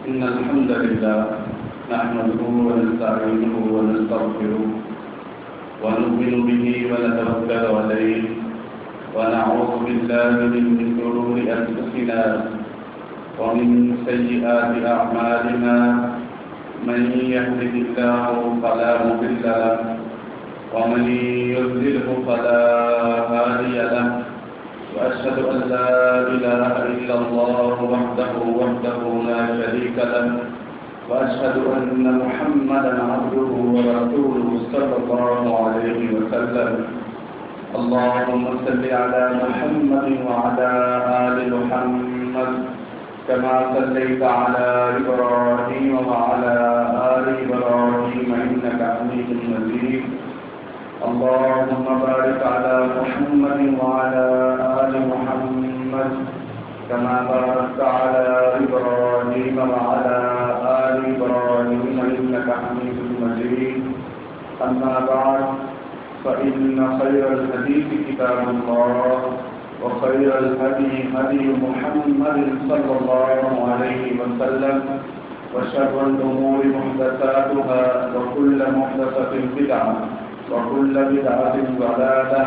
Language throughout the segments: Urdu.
إن الحمد لله نحمده ونستعينه ونستغفره ونؤمن به ونتوكل عليه ونعوذ بالله من شرور أنفسنا ومن سيئات أعمالنا من يهده الله فلا مضل له ومن يضلله فلا هادي له وأشهد أن لا إله إلا الله وحده لا شريك له وأشهد أن محمدا عبده ورسوله صلى الله عليه وسلم اللهم صل على محمد وعلى آل محمد كما صليت على إبراهيم وعلى آل إبراهيم إنك حميد مجيد اللهم بارك على محمد وعلى آل محمد كما باركت على إبراهيم وعلى آل إبراهيم إنك حميد مجيد أما بعد فإن خير الحديث كتاب الله وخير الهدي هدي محمد صلى الله عليه وسلم وشر الأمور محدثاتها وكل محدثة بدعة وكل بدعة ضلالة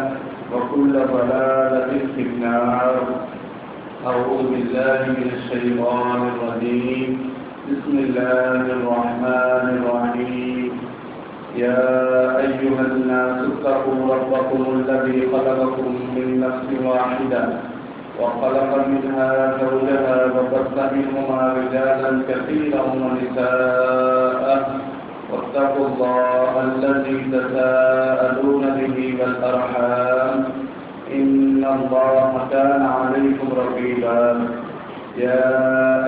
وكل ضلالة في النار. أعوذ بالله من الشيطان الرجيم. بسم الله الرحمن الرحيم. يا أيها الناس اتقوا ربكم الذي خلقكم من نفس واحدة وخلق منها زوجها وبث منهما رجالا كثيرا ونساء واتقوا الله الذي تساءلون به والأرحام إن الله كان عليكم رقيبا. يا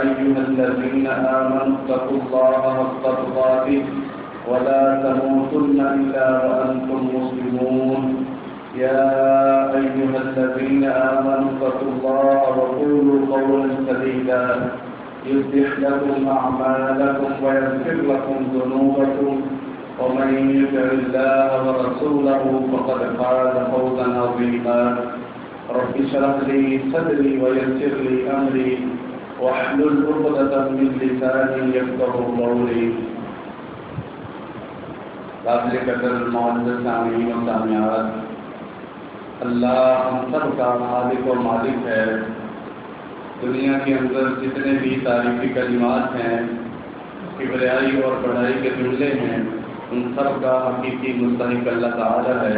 أيها الذين آمنوا اتقوا الله حق تقاته ولا تموتن إلا وأنتم مسلمون. يا أيها الذين آمنوا اتقوا الله وقولوا قولا سديدا يصلح لكم أعمالكم ويغفر لكم ذنوبكم ومن يطع الله ورسوله فقد فاز فوزا عظيما. رب اشرح لي صدري ويسر لي أمري واحلل عقدة من لساني يفقهوا قولي. قابل قدر معزز سامعین و سامعات، اللہ ہم سب کا خالق و مالک ہے. دنیا کے اندر جتنے بھی تاریخی کلمات ہیں، کبریائی اور بڑائی کے جملے ہیں، ان سب کا حقیقی مستحق اللہ تعالی ہے.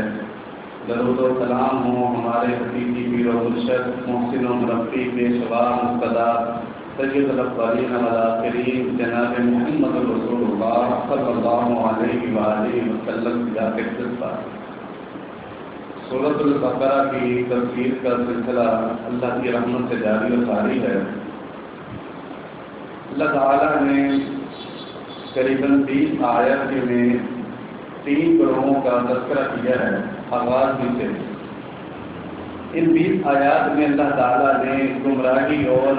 درود و سلام ہو ہمارے حقیقی پیر و مرشد محسن و مربی پیشوا مقتدا سید الاولین والآخرین جناب محمد رسول اللہ صلی اللہ علیہ وآلہ وسلم کی ذات اقدس پر. سورۃ البقرہ کی تفسیر کا سلسلہ اللہ کی رحمت سے جاری و ساری ہے. اللہ تعالیٰ نے قریباً 20 آیت میں 3 گروہوں کا تذکرہ کیا ہے آغاز میں سے. ان 20 آیات میں اللہ تعالیٰ نے گمراہی اور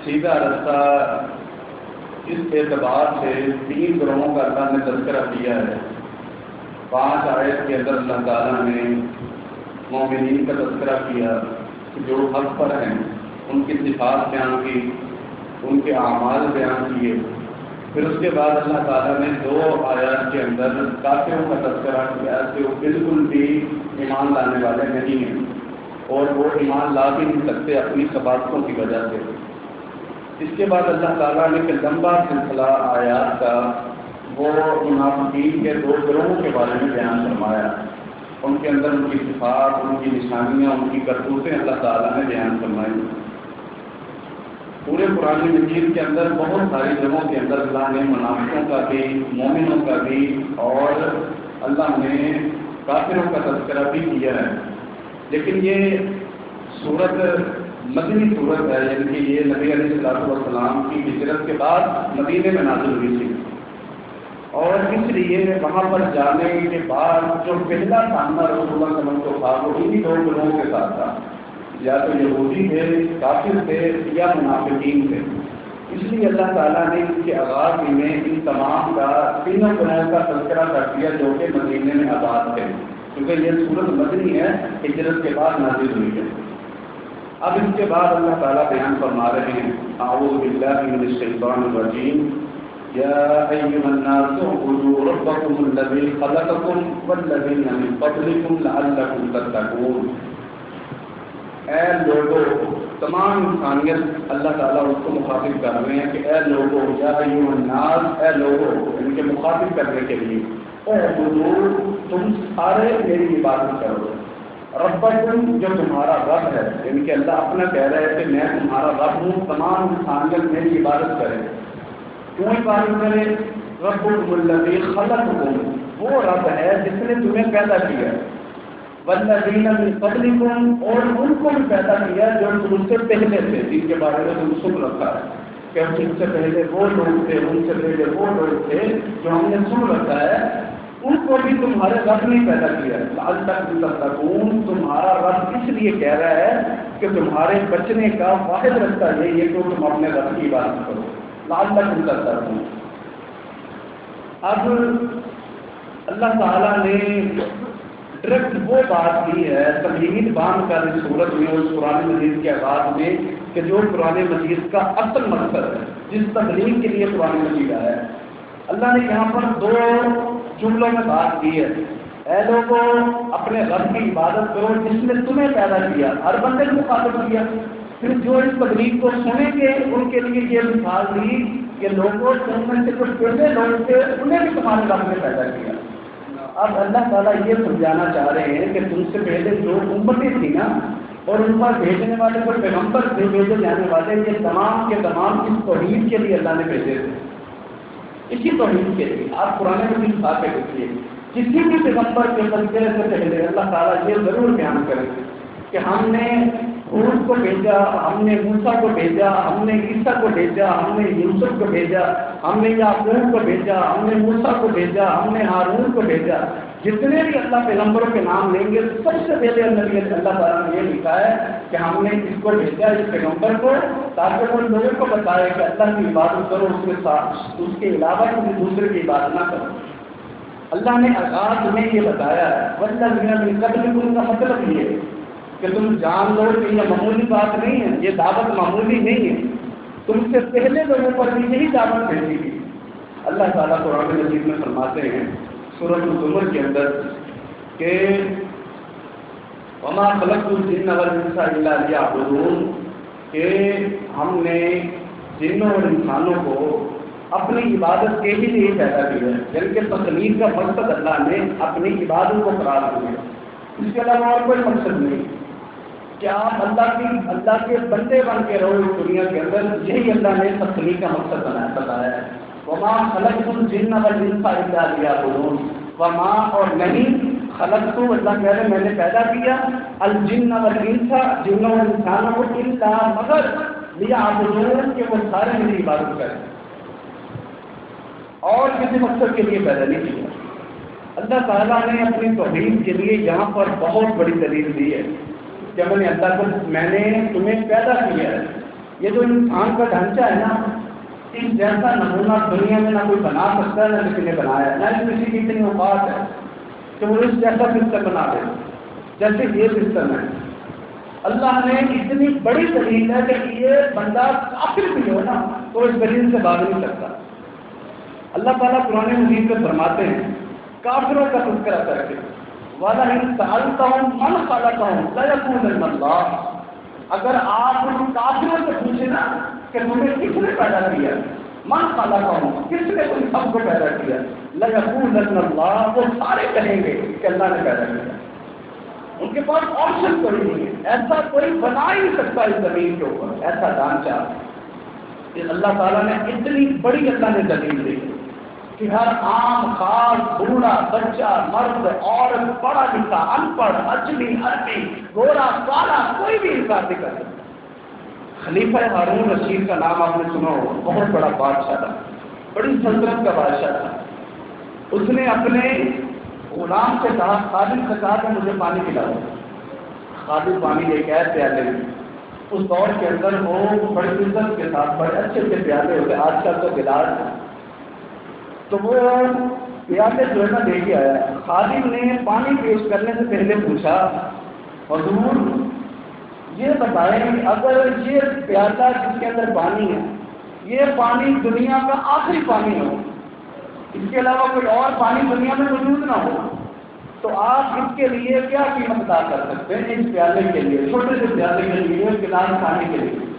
سیدھا رستہ اس اعتبار سے 3 گروہوں کا اللہ نے تذکرہ کیا ہے. 5 آیت کے اندر اللہ تعالیٰ نے مومنین کا تذکرہ کیا جو حق پر ہیں، ان کی صفات بیان کی، ان کے اعمال بیان کیے. پھر اس کے بعد اللہ تعالیٰ نے 2 آیات کے اندر کافروں کا تذکرہ کیا کہ وہ بالکل بھی ایمان لانے والے نہیں ہیں اور وہ ایمان لا بھی نہیں سکتے اپنی ثباتوں کی وجہ سے. اس کے بعد اللہ تعالیٰ نے ایک لمبا سلسلہ آیات کا وہ منافقین کے 2 گروہوں کے بارے میں بیان فرمایا. ان کے اندر ان کی صفات، ان کی نشانیاں، ان کی کرتوتیں اللہ تعالیٰ نے بیان فرمائی. پورے قرآن مجید کے اندر بہت ساری جگہوں کے اندر اللہ نے منافقوں کا بھی، مومنوں کا بھی اور اللہ نے کافروں کا تذکرہ بھی کیا ہے. لیکن یہ سورت مدنی صورت ہے، یعنی کہ یہ نبی علیہ السلام کی ہجرت کے بعد مدینے میں نازل ہوئی تھی. اور اس لیے وہاں پر جانے کے بعد جو پہلا سامنا رسول اللہ صلی اللہ علیہ وسلم کو تھا وہ انہی 2 گروہوں کے ساتھ تھا. یا تو یہودی تھے، کافر تھے، یا منافقین تھے. اس لیے اللہ تعالیٰ نے اس کے آغاز میں ان تمام کا 3 گروہوں کا تذکرہ کر دیا جو کہ مدینے میں آباد تھے، کیونکہ یہ سورت مدنی ہے، ہجرت کے بعد نازل ہوئی ہے. اب اس کے بعد اللہ تعالیٰ بیان فرما رہے ہیں اعوذ باللہ من الشیطان الرجیم یا ایھا الناس اعبدوا ربکم الذی خلقکم والذین من قبلکم لعلکم تتقون۔ اے لوگوں، تمام انسانیت اللہ تعالیٰ اس کو مخاطب کر رہے ہیں کہ اے لوگوں، یا ایھا الناس، اے لوگوں، ان کے مخاطب کرنے کے لیے اعبدوا، تم سارے میری عبادت کرو، ربکم، جو تمہارا رب ہے، یعنی کہ اللہ اپنا کہہ رہا ہے کہ میں تمہارا رب ہوں، تمام انسانیت میری عبادت کرے۔ کیوں عبادت کرے؟ ربکم الذی خلقکم، وہ رب ہے جس نے تمہیں پیدا کیا، والذین من قبلکم، اور ان کو بھی پیدا کیا جو تم سے پہلے تھے، جن کے بارے میں تم سن رکھا ہے کہ تم سے پہلے وہ لوگ تھے، ان سے پہلے وہ لوگ تھے جو ہم نے سن رکھا ہے، ان کو بھی تمہارے رب نے پیدا کیا ہے۔ لعلکم تتقون، تمہارا رب اس لیے کہہ رہا ہے کہ تمہارے بچنے کا واحد رستہ یہی ہے کہ تم اپنے رب کی عبادت کرو، لعلکم تتقون۔ اب اللہ تعالیٰ نے ڈائریکٹ وہ بات کی ہے تمہید باندھ کر اس صورت میں، اس قرآن مجید کے آغاز میں، کہ جو قرآن مجید کا اصل مقصد ہے، جس تبلیغ کے لیے قرآن مجید آیا ہے۔ اللہ نے یہاں پر دو جملوں میں بات کی ہے، اے لوگوں اپنے رب کی عبادت کرو جس نے تمہیں پیدا کیا، ہر بندے کو مخاطب کیا۔ پھر جو اس تبلیغ کو سنیں گے ان کے لیے یہ مثال دی کہ لوگوں، تم میں سے جو پہلے لوگ تھے انہیں بھی تمہارے رب نے پیدا کیا۔ اب اللہ تعالیٰ یہ سمجھانا چاہ رہے ہیں کہ تم سے پہلے جو امتیں تھی نا، اور ان پر بھیجنے والے جو پیغمبر تھے، بھیجے جانے والے، یہ تمام کے تمام اس توحید کے لیے اللہ نے بھیجے تھے، اسی توحید کے لیے۔ آپ قرآن مجید باتیں دیکھیے، کسی بھی پیغمبر کے تذکرے سے پہلے اللہ تعالیٰ یہ ضرور بیان کرے کہ ہم نے حود کو بھیجا، ہم نے موسیٰ کو بھیجا، ہم نے عیسیٰ کو بھیجا، ہم نے یوسف کو بھیجا، ہم نے یعقوب کو بھیجا، ہم نے موسیٰ کو بھیجا، ہم نے ہارون کو بھیجا۔ جتنے بھی اللہ پیغمبروں کے نام لیں گے، سب سے پہلے اللہ تعالیٰ نے یہ لکھا ہے کہ ہم نے اس کو بھیجا، اس پیغمبر کو، تاکہ وہ لوگوں کو بتائے کہ اللہ کی عبادت کرو، اس کے ساتھ اس کے علاوہ کسی دوسرے کی عبادت نہ کرو۔ اللہ نے آغاز میں یہ بتایا ہے، والذین من قبلکم کا مطلب یہ ہے کہ تم جان لو کہ یہ معمولی بات نہیں ہے، یہ دعوت معمولی نہیں ہے، تم سے پہلے لوگوں پر بھی یہی دعوت بھیجی گئی۔ اللہ تعالیٰ قرآن مجید میں فرماتے ہیں سورۃ الزمر کے اندر کہ وما خلقت الجن والانس الا لیعبدون، کہ ہم نے جنوں اور انسانوں کو اپنی عبادت کے ہی لیے پیدا کیا ہے، یعنی کہ تخلیق کا مقصد اللہ نے اپنی عبادت کو قرار دیا، اس کے علاوہ اور کوئی مقصد نہیں کہ آپ اللہ کے بندے بن کے رہو اس دنیا کے اندر، یہی اللہ نے تخلیق کا مقصد بتایا ہے۔ وما خلقت الجن والانس الا لیعبدون، وما اور نہیں، خلقت اللہ کہہ رہے میں نے پیدا کیا، الجن والانس جنوں اور انسانوں کو، الا مگر لیعبدون کہ وہ سارے میری عبادت کریں، اور کسی مقصد کے لیے پیدا نہیں کیا۔ اللہ تعالیٰ نے اپنی توحید کے لیے یہاں پر بہت بڑی دلیل دی ہے کہ میں نے تمہیں پیدا کیا ہے۔ یہ جو انسان کا ڈھانچہ ہے نا، اس جیسا نمونہ دنیا میں نہ کوئی بنا سکتا ہے، نہ کسی نے بنایا، نہ کسی کی اتنی اوقات ہے کہ وہ اس جیسا سسٹم بنا دے جیسے یہ سسٹم ہے۔ اللہ نے اتنی بڑی دلیل ہے کہ یہ بندہ کافر بھی ہو نا تو اس دلیل سے بھاگ نہیں سکتا۔ اللہ تعالیٰ قرآن مجید میں فرماتے ہیں کافروں کا تذکرہ کر کے، وَلَئِن سَأَلْتَهُم مَّنْ خَلَقَهُمْ لَيَقُولُنَّ اللَّهُ، اگر آپ ان کافروں سے پوچھیں نا کہ تمہیں کس نے پیدا کیا، من خلقہم، کس نے تم سب کو پیدا کیا، لَيَقُولُنَّ اللَّهُ، وہ سارے کہیں گے کہ اللہ نے پیدا کیا۔ ان کے پاس آپشن کوئی نہیں ہے، ایسا کوئی بنا ہی نہیں سکتا اس زمین کے اوپر ایسا ڈھانچہ۔ اللہ تعالیٰ نے اتنی بڑی اللہ نے دلیل دی کہ ہر عام، خاص، بوڑھا، بچہ، مرد، عورت، پڑھا لکھا، ان پڑھ، اجمی، عربی، گورا، کالا، کوئی بھی انکار نہیں کر سکتا۔ خلیفہ ہارون رشید کا نام آپ نے سنا ہو، بہت بڑا بادشاہ تھا، بڑی سلطنت کا بادشاہ تھا۔ اس نے اپنے غلام سے کہا، خادم سے کہا کہ مجھے پانی پلاؤ۔ خادم پانی لے کے آئے پیالے میں۔ اس دور کے اندر وہ بڑی عزت کے ساتھ بڑے اچھے سے پیالے ہوتے، آج کل تو گلاس ہے، تو وہ پیالے جو ہے نا لے کے آیا۔ خادم نے پانی پیش کرنے سے پہلے پوچھا، حضور یہ بتائیں اگر یہ پیالہ جس کے اندر پانی ہے یہ پانی دنیا کا آخری پانی ہو، اس کے علاوہ کوئی اور پانی دنیا میں موجود نہ ہو، تو آپ اس کے لیے کیا قیمت ادا کر سکتے ہیں؟ اس پیالے کے لیے، چھوٹے سے پیالے کے لیے، گلاس کھانے کے لیے۔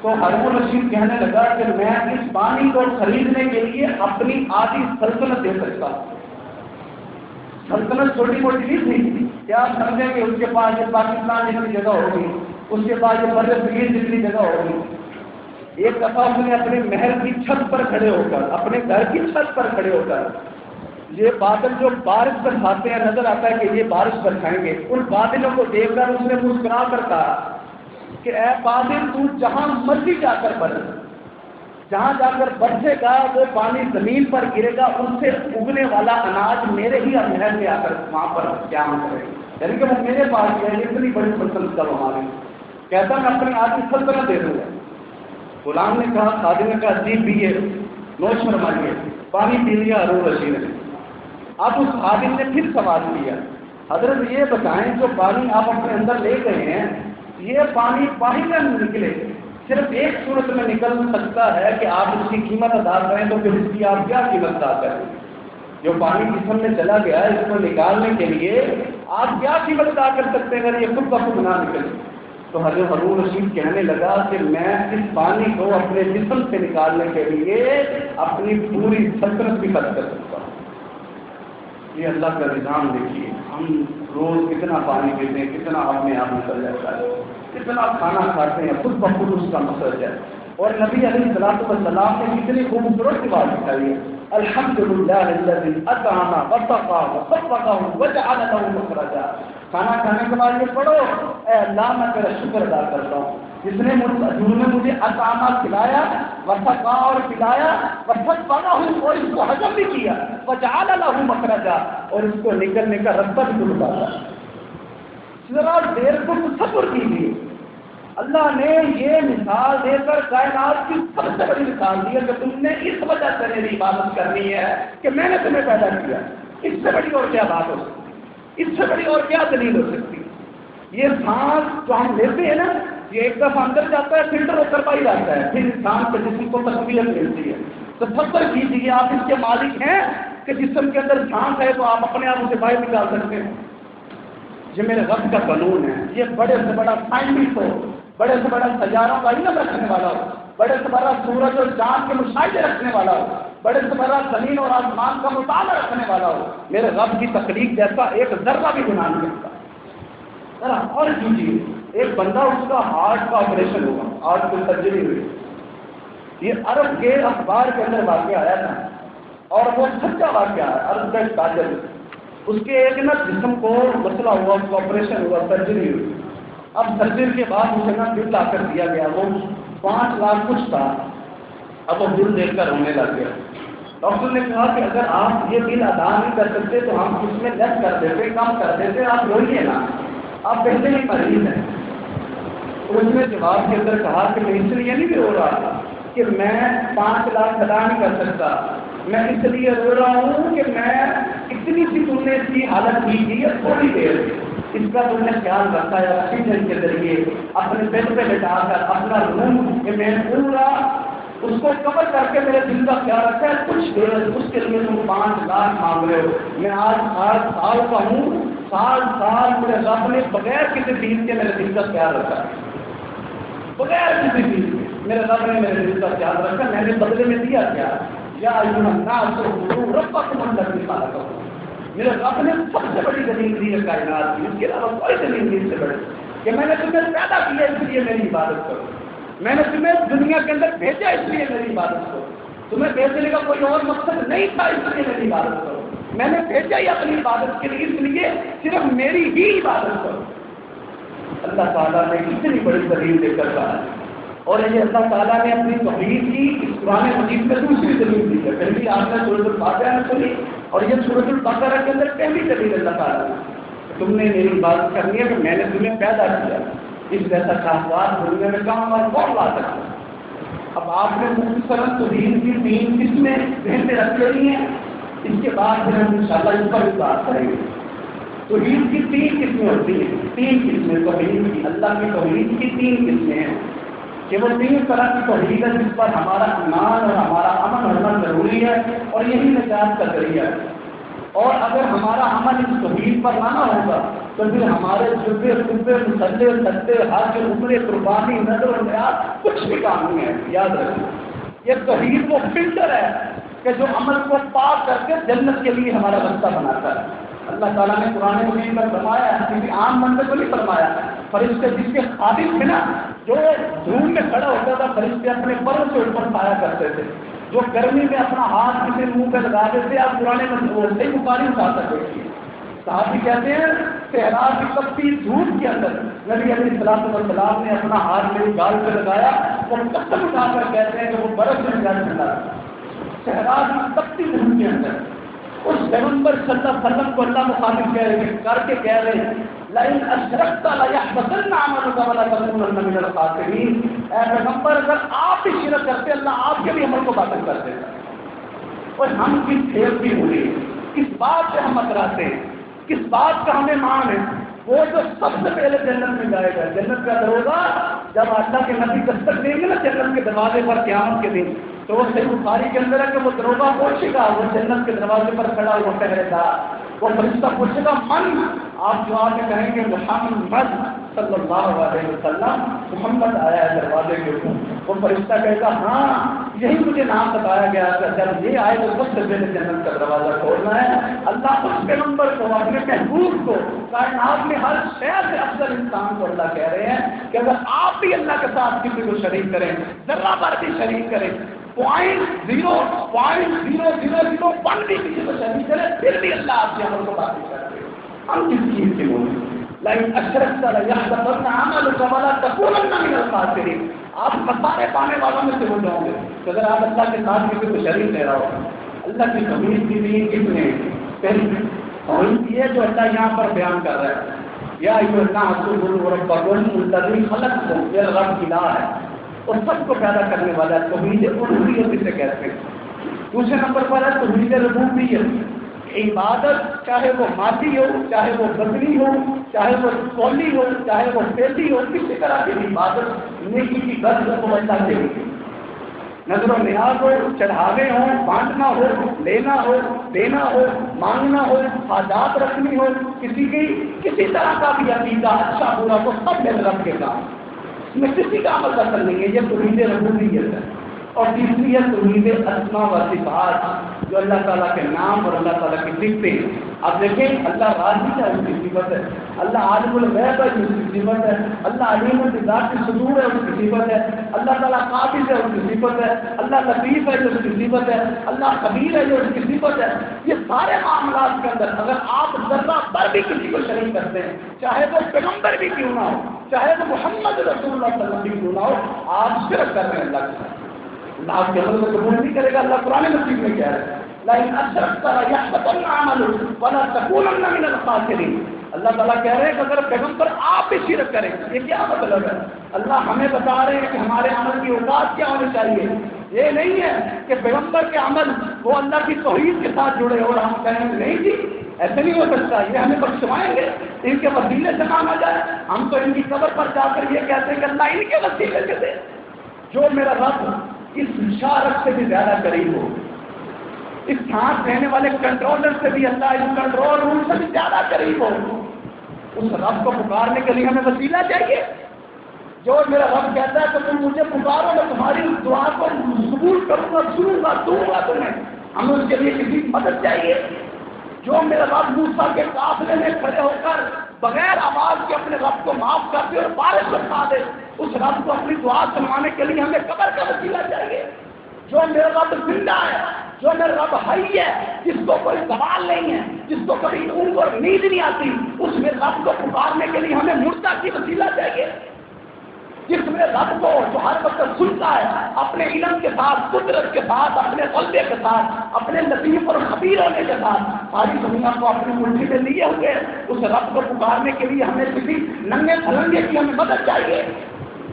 تو ہارون الرشید کہنے لگا کہ میں اس پانی کو خریدنے کے لیے اپنی آدھی سلطنت دے سکتا ہوں۔ سلطنت چھوٹی موٹی نہیں تھی، کیا آپ سمجھیں کہ اس کے پاس یہ پاکستان جتنی جگہ ہوگی، اس کے پاس یہ بر صغیر جتنی جگہ ہوگی۔ ایک دفعہ اس نے اپنے محل کی چھت پر کھڑے ہو کر، اپنے گھر کی چھت پر کھڑے ہو کر، یہ بادل جو بارش پر کھاتے ہیں نظر آتا ہے کہ یہ بارش پر کھائیں گے، ان بادلوں کو دیکھ کر اس نے مسکرا کر کہا کہ اے بادل تو جہاں مرضی جا کر برس، جہاں جا کر برسے گا وہ پانی زمین پر گرے گا، ان سے اگنے والا اناج میرے ہی محل میں آ کر وہاں پر قیام کرے گا، یعنی کہ وہ میرے پاس ہے، اتنی بڑی سلطنت کا ہمارے کہتا میں اپنی آدھی سلطنت دے دوں گا۔ غلام نے کہا، خادم نے کہا جی پیے، نوش فرمائیے۔ پانی پی لیا ہارون الرشید نے۔ اب اس خادم نے پھر سوال کیا، حضرت یہ بتائیں جو پانی آپ اپنے اندر لے گئے ہیں یہ پانی باہر میں نکلے، صرف ایک صورت میں نکل سکتا ہے کہ آپ اس کی قیمت ادا کریں، تو پھر اس کی آپ کیا قیمت ادا کریں؟ جو پانی جسم میں چلا گیا ہے اس کو نکالنے کے لیے آپ کیا قیمت ادا کر سکتے ہیں اگر یہ خود بخود نہ نکلے؟ تو حضرت ہارون الرشید کہنے لگا کہ میں اس پانی کو اپنے جسم سے نکالنے کے لیے اپنی پوری سلطنت بھی خرچ کر سکتا ہوں۔ یہ اللہ کا نظام دیکھیے، ہم روز کتنا پانی پیتے ہیں، کتنا اپنے آپ نکل جاتا ہے، کتنا کھانا کھاتے ہیں، خود بخود اس کا مقصد ہے۔ اور نبی علیہ الصلوۃ والسلام نے کتنی خوبصورت بات بتائی ہے، الحمدللہ الذی اطعمنا وسقا وصدقا وجعل له مخرجا۔ کھانا کھانے کے بعد یہ پڑھو، اے اللہ میں تیرا شکر ادا کرتا ہوں جس نے مجھے اطعمہ کھلایا، وسقا اور پلایا، وصدقا اور اس کو ہضم بھی کیا، وجعل له مخرجا اور اس کو نکلنے کا راستہ بھی بتایا۔ ذرا دیر کو تصور کیجیے، اللہ نے یہ مثال دے کر کائنات کی سب سے بڑی مثال دی ہے کہ تم نے اس وجہ سے میری عبادت کرنی ہے کہ میں نے تمہیں پیدا کیا۔ اس سے بڑی اور کیا بات ہو سکتی، اس سے بڑی اور کیا دلیل ہو سکتی؟ یہ سانس جو ہم لیتے ہیں نا، یہ ایک دفعہ اندر جاتا ہے، فلٹر ہو کر باہر آتا ہے، پھر انسان کے جسم کو تقویت ملتی ہے۔ تو تصور کیجیے آپ اس کے مالک ہیں کہ جسم کے اندر سانس ہے تو آپ اپنے آپ اسے باہر نکال سکتے ہیں۔ یہ میرے رب کا قانون ہے۔ یہ بڑے سے بڑا سائنٹسٹ ہو، بڑے سے بڑا سیاروں کا علم رکھنے والا ہو، بڑے سے بڑا سورج اور چاند کے مشاہدے رکھنے والا ہو، بڑے سے بڑا زمین اور آسمان کا مطالعہ رکھنے والا ہو، میرے رب کی تخلیق جیسا ایک ذرہ بھی گناہ نہیں کرتا۔ ذرا اور کیجیے، ایک بندہ اس کا ہارٹ کا آپریشن ہوا، ہارٹ کی سرجری ہوئی، یہ عرب کے اخبار کے اندر واقعہ آیا تھا اور وہ سچا واقعہ ہے۔ عرب کا ایک تاجر، اس کے ایک نا جسم کو مسئلہ ہوا، اس کو آپریشن ہوا، سرجری ہوئی۔ اب سرجری کے بعد اسے نا بل لا کر دیا گیا، وہ 5 لاکھ کچھ تھا۔ اب وہ بل دیکھ کر رونے لگ گیا۔ ڈاکٹر نے کہا کہ اگر آپ یہ بل ادا نہیں کر سکتے تو ہم اس میں لیس کر دیتے، کم کر دیتے، آپ روئیے نا، آپ پہلے ہی مریض ہیں۔ تو اس نے جواب کے اندر کہا کہ میں اس لیے نہیں رو رہا تھا کہ میں 5 لاکھ ادا نہیں کر سکتا، میں اس لیے رو رہا ہوں کہ میں اتنی سی تم نے اس کی حالت کی تھی تھوڑی دیر، اس کا تم نے خیال رکھا ہے آکسیجن کے ذریعے اپنے بیڈ پہ لٹا کر اپنا روم کہ میں پورا اس کو کور کر کے میرے دل کا خیال رکھا ہے، کچھ دیر اس کے لیے تم 5 لاکھ مانگ رہے ہو۔ میں آج 8 سال کا ہوں، سال میرے رب نے بغیر کسی چیز کے میرے دل کا خیال رکھا، بغیر کسی چیز کے میرے رب نے میرے دل کا خیال رکھا، میں نے بدلے میں دیا کیا؟ یا ایھا الناس اعبدوا ربکم الذی خلقکم۔ میرے رب نے سب سے بڑی دلیل دی ہے کائنات کی، اس کے علاوہ کوئی دلیل نہیں اس سے بڑی، کہ میں نے تمہیں پیدا کیا اس لیے میری عبادت کرو، میں نے تمہیں دنیا کے اندر بھیجا اس لیے میری عبادت کرو، تمہیں بھیجنے کا کوئی اور مقصد نہیں تھا اس لیے میری عبادت کرو، میں نے بھیجا ہی اپنی عبادت کے لیے، اس لیے صرف میری ہی عبادت کرو۔ اللہ تعالیٰ نے اتنی بڑی دلیل دے کر کہا، اور یہ اللہ تعالیٰ نے اپنی توحید کی اس قرآن مجید میں دوسری دلیل دی ہے۔ پہلی آپ نے سورۃ الفاتحہ میں سنی، اور یہ سورۃ البقرہ کے اندر پہلی دلیل اللہ تعالیٰ نے، تم نے میری عبادت کرنی ہے کہ میں نے تمہیں پیدا کیا، اس جیسا شاہکار دنیا میں کہاں اور کون لا سکتا۔ اب آپ نے مختصراً توحید کی 3 قسمیں ذہن میں رکھ لی ہیں، اس کے بعد پھر ہم انشاءاللہ اس پر بھی بات کریں گے۔ توحید کی 3 قسمیں ہوتی ہیں، 3 قسمیں توحید کی، اللہ کی توحید کی 3 قسمیں ہیں کہ وہ 3 طرح کی توحید ہے جس پر ہمارا ایمان اور ہمارا عمل ہونا ضروری ہے اور یہی نجات کا ذریعہ ہے۔ اور اگر ہمارا عمل اس توحید پر نہ ہوگا تو پھر ہمارے جبے صبے مسلے سجدے حج عمرے قربانی نظر و نیاز کچھ بھی کام نہیں ہے۔ یاد رکھیں یہ توحید وہ فلٹر ہے کہ جو عمل کو پاک کر کے جنت کے لیے ہمارا راستہ بناتا ہے۔ اللہ تعالیٰ نے قرآن مجید میں فرمایا ہے، کسی عام بندے کو نہیں فرمایا، فرشتے جس کے قابل تھے نا، جو دھوپ میں کھڑا ہوتا تھا فرشتے اپنے پروں سے اوپر پایا کرتے تھے، جو گرمی میں اپنا ہاتھ کسی منہ پہ لگا دیتے آپ پرانے سے بخاری اٹھا سکتے۔ صحابی کہتے ہیں صحرا کی تپتی دھوپ کے اندر نبی علیہ الصلوۃ والسلام نے اپنا ہاتھ میری گال پہ لگایا، وہ قسم اٹھا کر کہتے ہیں کہ وہ برف سے زیادہ ٹھنڈا صحرا کی تپتی دھوپ کے اندر اس پیغمبر صلی اللہ علیہ وسلم کو اللہ مخاطب کہہ رہے ہیں، کر کے کہہ رہے ہیں لئن اشرکت لیحبطن عملک ولتکونن من الخاسرین۔ اے پیغمبر اگر آپ بھی شرک کرتے اللہ آپ کے بھی عمل کو باطل کر دیتا۔ اور ہم کس کھیل کی ہوئی، کس بات سے ہم اتراتے ہیں، کس بات کا ہمیں مان ہے؟ وہ جو سب سے پہلے جنت میں جائے گا، جنت کا دروازہ جب اللہ کے نبی دستک دیں گے نا جنت کے دروازے پر قیامت کے دن، تو وہ صحیح بخاری کے اندر ہے کہ وہ دروازہ پوچھے گا، وہ جنت کے دروازے پر کھڑا ہوا پہرے دار، وہ فرشتہ پوچھے گا من، آپ جواب میں کہیں گے محمد صلی اللہ علیہ وسلم، محمد آیا ہے دروازے کے اوپر۔ وہ فرشتہ کہے گا ہاں یہی مجھے نام بتایا گیا تھا، جب یہ آئے تو سب سے پہلے جنت کا دروازہ کھولنا ہے۔ اللہ اس پیغمبر کو، اپنے محبوب کو، کائنات میں ہر شے سے افضل انسان کو اللہ کہہ رہے ہیں کہ اگر آپ بھی اللہ کے ساتھ کسی کو شریک کریں، ذرہ بھر بھی شریک کریں، 0.0001 بھی کسی کو شریک کرے، پھر بھی اللہ آپ کے عمل کو باطل کر دے۔ ہم کس چیز کے لوگ ہیں؟ لیکن اشرکت لیحبطن عملک ولتکونن من الخاسرین۔ آپ خسارے پانے والوں میں سے ہو جاؤ گے کہ اگر آپ اللہ کے ساتھ کسی کو شریک لے رہا ہو۔ اللہ کی توحید کی بھی کتنے پہلی توحید یہ جو اللہ یہاں پر بیان کر رہا ہے، یا ایھا الناس اعبدوا ربکم الذی خلقکم، یہ رب الہ ہے اور سب کو پیدا کرنے والا ہے، توحید الوہیت اسے کہتے ہیں۔ دوسرے نمبر پر ہے توحید ربوبیت، عبادت چاہے وہ مادی ہو، چاہے وہ بدنی ہو، چاہے وہ قولی ہو، چاہے وہ فعلی ہو، کسی طرح کی عبادت نیکی کی غرض کو اللہ سے ہوتی، نظر و نیاز ہو، چڑھاوے ہوں، بانٹنا ہو، لینا ہو، دینا ہو، مانگنا ہو، حاجات رکھنی ہو، کسی طرح کا بھی عقیدہ اچھا برا کو سب میں رب کے کام، اس میں کسی کا عمل دخل نہیں ہے، یہ توحید ربوبیت ہے۔ اور تیسری ہے توحید اسماء و صفات، جو اللہ تعالیٰ کے نام اور اللہ تعالیٰ کی صفتیں۔ اب دیکھیں اللہ راضی ہے، اس کی صفت ہے، اللہ عالم الغیب ہے، اس کی صفت ہے، اللہ علیم بذات الصدور ہے، اس کی صفت ہے، اللہ تعالیٰ قابض ہے، اس کی صفت ہے، اللہ لطیف ہے، جو اس کی صفت ہے، اللہ خبیر ہے، جو اس کی صفت ہے۔ یہ سارے معاملات کے اندر اگر آپ ذرہ پر بھی کسی کو شریک کرتے ہیں، چاہے وہ پیغمبر بھی کیوں نہ ہو، چاہے وہ محمد رسول اللہ صلی اللہ علیہ وسلم بھی کیوں نہ ہو، آپ شرک کر رہے ہیں اللہ کے ساتھ۔ اللہ آپ کے عمل کو قبول نہیں کرے گا۔ اللہ قرآن مجید میں کہہ رہا ہے لئن اشرکت لیحبطن عملک ولتکونن من الخاسرین۔ اللہ تعالیٰ کہہ رہے ہیں کہ اگر پیغمبر آپ بھی شرک کریں، یہ کیا مطلب ہے؟ اللہ ہمیں بتا رہے ہیں کہ ہمارے عمل کی اوقات کیا ہونی چاہیے۔ یہ نہیں ہے کہ پیغمبر کے عمل وہ اللہ کی توحید کے ساتھ جڑے اور ہم کہیں گے نہیں جی ایسے نہیں ہو سکتا، یہ ہمیں بخشوائیں گے، ان کے وسیلے سے مانگا جائے۔ ہم تو ان کی قبر پر جا کر یہ کہتے ہیں کہ اللہ ان کے وسیلے سے دے، جو میرا رب اس شارک سے بھی زیادہ قریب ہو، اس سانس لینے والے کنٹرولر سے بھی اللہ اس کنٹرول روم سے بھی زیادہ قریب ہو، اس رب کو پکارنے کے لیے ہمیں وسیلہ چاہیے۔ جو میرا رب کہتا ہے کہ تم مجھے پکارو میں تمہاری دعا کو قبول کروں گا، سنوں گا، دوں گا تمہیں، ہمیں اس کے لیے کسی مدد چاہیے۔ جو میرا رب موسیٰ کے قافلے میں کھڑے ہو کر بغیر آواز کے اپنے رب کو معاف کر دے اور بارش برسا دے، اس رب کو اپنی دعا سنوانے کے لیے ہمیں قبر کا وسیلہ چاہیے۔ جو میرا رب زندہ ہے، جو میرا رب حی ہے، جس کو کوئی سوال نہیں ہے، جس کو کبھی اونگ اور نیند نہیں آتی، اس میں رب کو پکارنے کے لیے ہمیں مردہ کی وسیلہ چاہیے۔ جس میں رب کو جو ہر وقت سنتا ہے اپنے علم کے ساتھ، قدرت کے ساتھ، اپنے غلبے کے ساتھ، اپنے لطیف اور خبیر ہونے کے ساتھ ساری دنیا کو اپنی مٹھی میں لیے ہوئے، اس رب کو پکارنے کے لیے ہمیں کسی ننگے پھلنگے کی ہمیں مدد چاہیے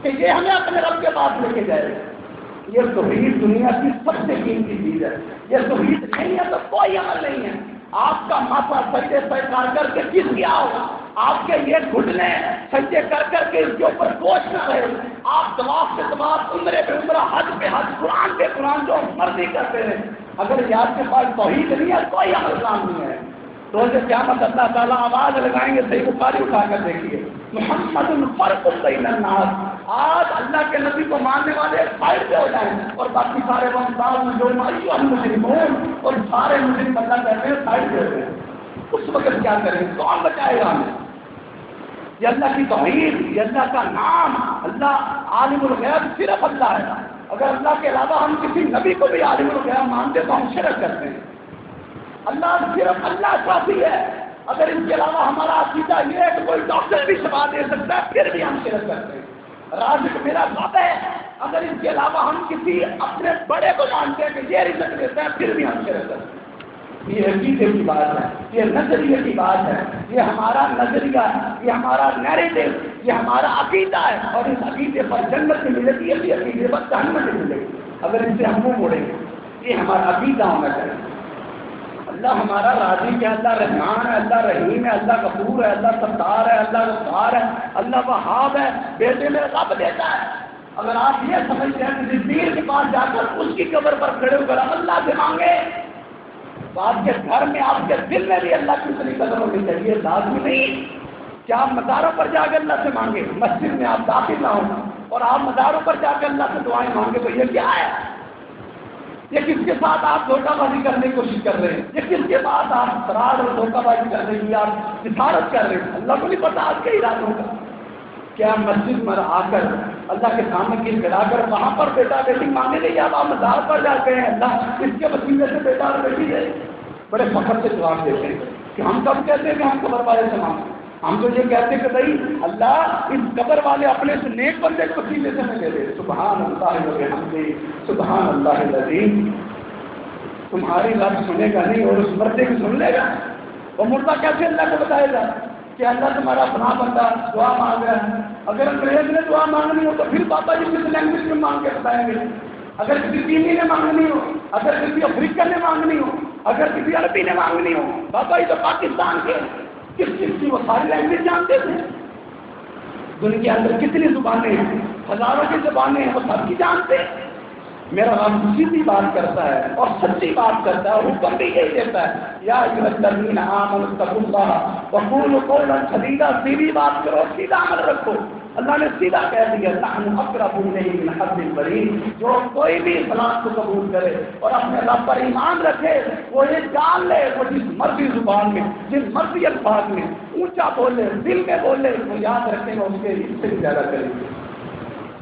کہ یہ ہمیں اپنے رب کے پاس لے کے جائے۔ یہ توحید دنیا کی سب سے قیمتی چیز ہے۔ یہ توحید نہیں ہے تو کوئی عمل نہیں ہے۔ آپ کا ماتھا سجدے پہ کر کے گر گیا ہو، آپ کے یہ گھٹنے سجدے کر کے اس کے اوپر بوجھ نہ رہے، آپ طواف پہ طواف، عمرے پہ عمرہ، حج پہ حج، قرآن پہ قرآن جو مرضی کرتے ہیں، اگر یہ آپ کے پاس توحید نہیں ہے کوئی عمل کام نہیں ہے، روز قیامت اللہ تعالیٰ آواز لگائیں گے، صحیح بخاری اٹھا کر دیکھیے، محمد الفرق بین الناس، آج اللہ کے نبی کو ماننے والے سائڈ پہ ہو جائیں اور باقی سارے جو مجرمون اور سارے مجرم اللہ کہتے ہیں سائڈ پہ ہو جائیں، اس وقت کیا کریں؟ کون بچائے گا ہمیں؟ یہ اللہ کی توحید، یہ اللہ کا نام، اللہ عالم الغیب صرف اللہ ہے، اگر اللہ کے علاوہ ہم کسی نبی کو بھی عالم الغیب مانتے تو ہم شرک کرتے ہیں، اللہ صرف اللہ کافی ہے، اگر اس کے علاوہ ہمارا عقیدہ یہ ہے کہ کوئی ڈاکٹر بھی شفا دے سکتا ہے پھر بھی ہم شرک کرتے ہیں، رازق میرا باب ہے، اگر اس کے علاوہ ہم کسی اپنے بڑے کو مانتے ہیں کہ یہ رزق دیتا ہے پھر بھی ہم شرک کرتے ہیں، یہ عقیدے کی بات ہے، یہ نظریے کی بات ہے، یہ ہمارا نظریہ ہے، یہ ہمارا نیریٹو، یہ ہمارا عقیدہ ہے، اور اس عقیدے پر جنت میں ملے گی، اسی عقیدے پر جہنم میں ملے گی اگر اس سے ہم منہ موڑیں گے، یہ ہمارا عقیدہ ہونا چاہیے۔ اللہ ہمارا راضی ہے، اللہ رحمان ہے، اللہ رحیم ہے، اللہ غفور ہے، اللہ ستار ہے، اللہ غفار ہے، اللہ وہاب ہے، بیٹے میں رب دیتا ہے، اگر آپ یہ سمجھتے ہیں کسی پیر کے پاس جا کر اس کی قبر پر کھڑے ہو کر اللہ سے مانگے تو آپ کے گھر میں، آپ کے دل میں بھی اللہ کی اتنی قدر ہونی چاہیے، لازمی نہیں کہ آپ مزاروں پر جا کے اللہ سے مانگے، مسجد میں آپ داخل نہ ہوں اور آپ مزاروں پر جا کے اللہ سے دعائیں مانگے تو یہ کیا ہے؟ یہ کس کے ساتھ آپ دھوکہ بازی کرنے کی کوشش کر رہے ہیں؟ یہ کس کے ساتھ آپ فراڈ اور دھوکہ بازی کر رہے ہیں؟ آپ جسارت کر رہے ہیں؟ اللہ کو نہیں پتا آپ کے ارادوں کا۔ کیا مسجد میں آ کر اللہ کے سامنے گر گڑا کر وہاں پر بیٹا بیٹی مانگے نہیں، آپ مزار پر جاتے ہیں اللہ اس کے وسیلے سے بیٹا اور بیٹی ہے؟ بڑے فخر سے جواب دیتے ہیں کہ ہم کب کہتے ہیں کہ ہم قبر والے سے مانگتے ہیں؟ ہم تو یہ کہتے ہیں کہ بھائی اللہ اس قبر والے اپنے سے نیک بندے کے وسیلے سے ہمیں دے دے۔ سبحان اللہ وبحمدہ، سبحان اللہ العظیم۔ تمہاری رب سنے گا نہیں اور اس مردے کی سن لے گا؟ وہ مردہ کیسے اللہ کو بتائے گا کہ اللہ تمہارا فلاں بندہ دعا مانگ رہا ہے؟ اگر انگریز نے دعا مانگنی ہو تو پھر بابا جی کس لینگویج میں مانگ کے بتائیں گے؟ اگر کسی چینی نے مانگنی ہو، اگر کسی افریقن نے مانگنی ہو، اگر کسی عربی نے مانگنی ہو، بابا جی تو پاکستان کے کس چیز کی وہ ساری لینگویج جانتے تھے؟ دنیا کے اندر کتنی زبانیں ہیں، ہزاروں کی زبانیں ہیں، وہ سب کی جانتے ہیں۔ میرا رب سیدھی بات کرتا ہے اور سچی بات کرتا ہے اور حکم بھی یہی دیتا ہے، یا ایھا الذین آمنوا اتقوا اللہ وقولوا قولا سدیدا، سیدھی بات کرو، سیدھا عمل رکھو۔ اللہ نے سیدھا کہہ دیا نحن اقرب الیہ من حبل الورید، جو کوئی بھی اسلام کو قبول کرے اور اپنے رب پر ایمان رکھے وہ یہ جان لے، وہ جس مرضی زبان میں، جس مرضی الفاظ میں اونچا بولے، دل میں بولے، وہ یاد رکھے گا اس کے اس سے بھی زیادہ کرے گا۔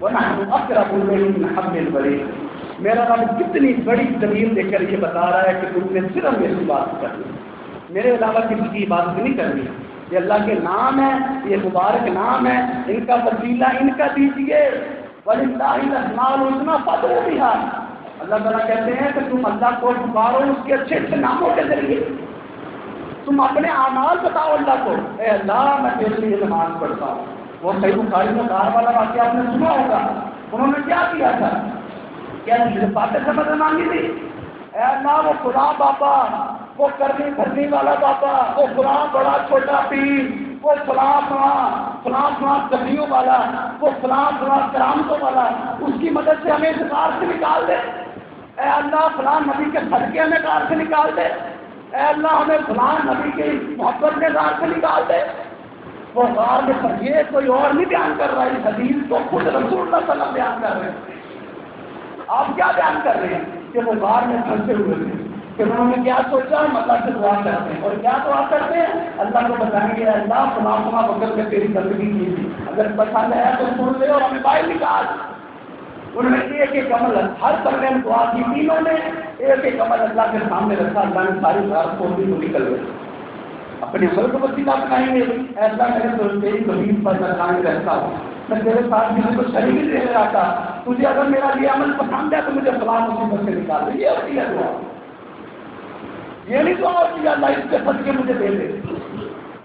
وَنَحْنُ أَقْرَبُ إِلَيْهِ مِنْ حَبْلِ الْوَرِيدِ۔ میرا رب کتنی بڑی دلیل دے کر یہ بتا رہا ہے کہ تم نے صرف میری بات کرنی، میرے علاوہ کسی کی عبادت نہیں کرنی۔ یہ اللہ کے نام ہے، یہ مبارک نام ہے، ان کا وسیلہ ان کا دیجیے۔ وَلِلَّهِ الْأَسْمَاءُ الْحُسْنَىٰ فَادْعُوهُ بِهَا۔ اللہ تعالیٰ کہتے ہیں کہ تم اللہ کو پکارو اس کے اچھے اچھے ناموں کے ذریعے، تم اپنے اعمال بتاؤ اللہ کو، اے اللہ میں تیرے لیے نماز پڑھتا ہوں۔ وہ صحیح بخاری میں کار والا واقعہ آپ نے سنا ہوگا، انہوں نے کیا کیا تھا؟ کیا باتیں سمجھ مانگی تھی؟ اے اللہ وہ خدا بابا، وہ کرنے بھرنے والا بابا، وہ فلاں بڑا چھوٹا پیر، وہ فلاں فلاں کبھیوں والا، وہ فلاں کرامتوں والا، اس کی مدد سے ہمیں اس کار سے نکال دے۔ اے اللہ فلاں نبی کے صدقے ہمیں کار سے نکال دے۔ اے اللہ ہمیں فلاں نبی کی محبت کے کار سے نکال دے۔ وہ غار میں یہ کوئی اور نہیں بیان کر رہا ہے، اس حدیث کو خود رسول اللہ صلی اللہ علیہ وسلم بیان کر رہے ہیں۔ آپ کیا بیان کر رہے ہیں کہ وہ غار میں پھنسے ہوئے تھے، کہ انہوں نے کیا سوچا؟ ہم اللہ سے دعا کرتے ہیں، اور کیا دعا کرتے ہیں؟ اللہ کو بتائیں گے اللہ فلاں وقت میں تیری بندگی کی تھی، اگر پسند ہے تو سن لے اور ہمیں باہر نکال۔ انہوں نے ایک ایک عمل ہر بندے میں دعا کی، تینوں نے ایک ایک عمل اللہ کے سامنے رکھا، اللہ نے ساری غار کھول دی تو نکل گئے۔ اپنے عمل کو وسیلہ بنائیں گے، ایسا میرے تو تیری توحید پر میں قائم رہتا ہوں، میں تیرے ساتھ کسی کو شریک نہیں رہ رہا تھا، تجھے اگر میرا یہ عمل پسند ہے تو مجھے فلاں مصیبت سے نکال دے۔ یہ ہوتی ہے دعا، یہ نہیں دعا ہوتی ہے اللہ اس کے پھنس کے مجھے دے دے۔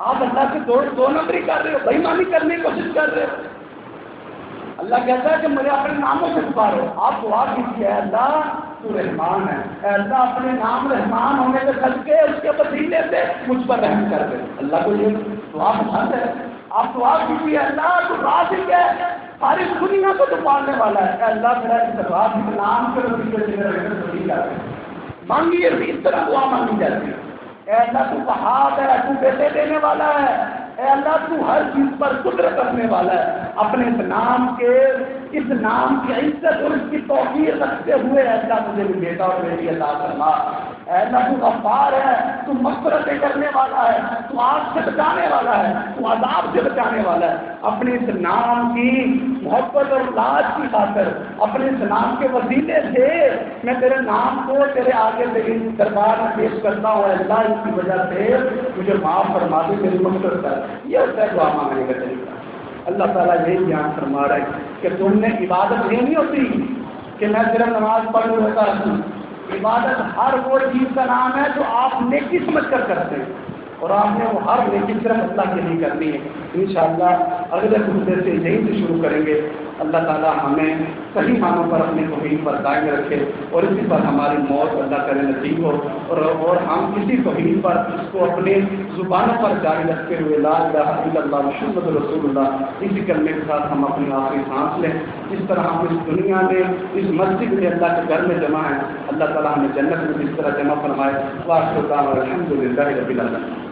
آپ اللہ سے دو نمبری کر رہے ہو، بےایمانی کرنے کی کوشش کر رہے ہو۔ اللہ کہتا ہے کہ مجھے اپنے ناموں سے پکارو. آپ دعا کیجیے اے اللہ تو رحمان ہے, اے اللہ اپنے نام رحمان ہونے کے صدقے اس کے وسیلے سے مجھ پر رحم کر دے. اللہ کو یہ دعا پسند ہے. آپ دعا کیجیے اللہ تو رازق ہے, ساری دنیا کو تو پالنے والا ہے, اے اللہ میرا اس رازق نام کے وسیلے سے میرا رحمت وسیع کر دے. مانگیے اس طرح دعا مانگی جاتی ہے. اے اللہ تو وہاب ہے, تو بیٹے دینے والا ہے, اے اللہ تو ہر چیز پر قدرت رکھنے والا ہے. اپنے اس نام کی عزت اور اس کی توقیر رکھتے ہوئے اے اللہ مجھے بھی بیٹا اور بیٹی عطا فرما. اے اللہ تو غفار ہے, تو مغفرتیں کرنے والا ہے, تو آگ سے بچانے والا ہے, تو عذاب سے بچانے والا ہے. اپنے اس نام کی محبت اور لاج کی خاطر اپنے اس نام کے وسیلے سے میں تیرے نام کو تیرے آگے تیری دربار میں پیش کرتا ہوں. اے اللہ اس کی وجہ سے مجھے معاف فرما دے, میری مغفرت کر. یہ ہوتا ہے دعا مانگنے کا طریقہ. اللہ تعالیٰ یہی بیان فرما رہا ہے کہ تم نے عبادت یہ نہیں ہوتی کہ میں صرف نماز پڑھ ہوتا رکھوں. عبادت ہر وہ چیز کا نام ہے جو آپ نیکی سمجھ کر کرتے ہیں, اور آپ نے وہ ہر نیکی صرف اللہ کے لیے کرنی ہے. انشاءاللہ اگلے خطبے سے یہیں سے شروع کریں گے. اللہ تعالیٰ ہمیں صحیح معنوں پر اپنے توحید پر قائم رکھے اور اسی پر ہماری موت اللہ کرے نصیب ہو, اور ہم کسی توحید پر اس کو اپنے زبانوں پر جاری رکھتے ہوئے لا الہ الا اللہ محمد رسول اللہ اسی کلمے کے ساتھ ہم اپنی آخری سانس لیں. اس طرح ہم اس دنیا میں اس مسجد میں اللہ کے گھر میں جمع ہیں, اللہ تعالیٰ ہمیں جنت میں اس طرح جمع فرمائے. وآخر دعوانا الحمد للہ رب العالمین.